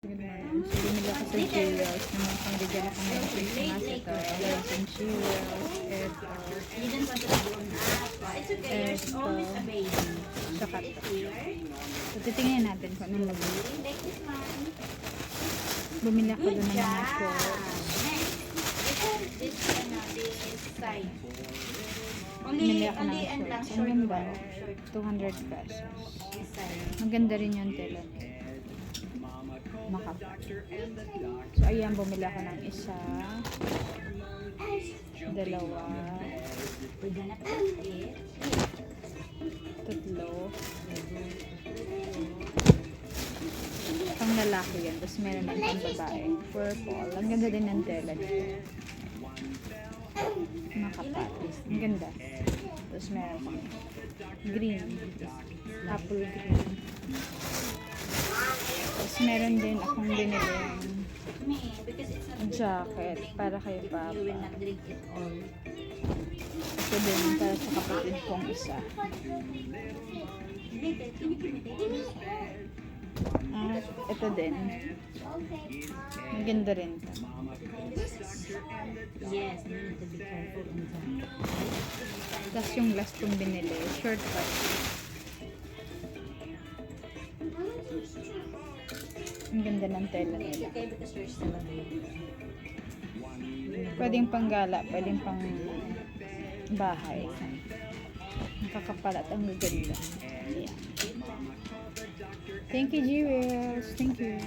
Good morning. So, bumili ako sa Cheerios na mga pangbigyan ako ng Christmas. Ito, rice and Cheerios. Ito. Saka ito. So, titingnan natin kung anong labi. Bumili ako doon ng mga shorts. Bumili ako ng shorts. Ang ganda. 200 pesos. Maganda rin yung tela. Makapal. So, ayan, bumili ako ng isa, dalawa, tatlo, pang lalaki yan. Tapos meron din pang babae. Purple. Ang ganda din ng tela dito. Makapal. Ang ganda. Tapos meron pang green. Apple green. Tapos meron din akong binili jacket para kay Papa. Ito din para sa kapatid kong isa. At ito din. Maganda rin ito. Tapos yung last kong binili, short cut. Ang ganda ng tela nila. Pwedeng panggala, pwedeng pang bahay. Nakakapal at ang gaganda. Yeah. Thank you, Jewels. Thank you.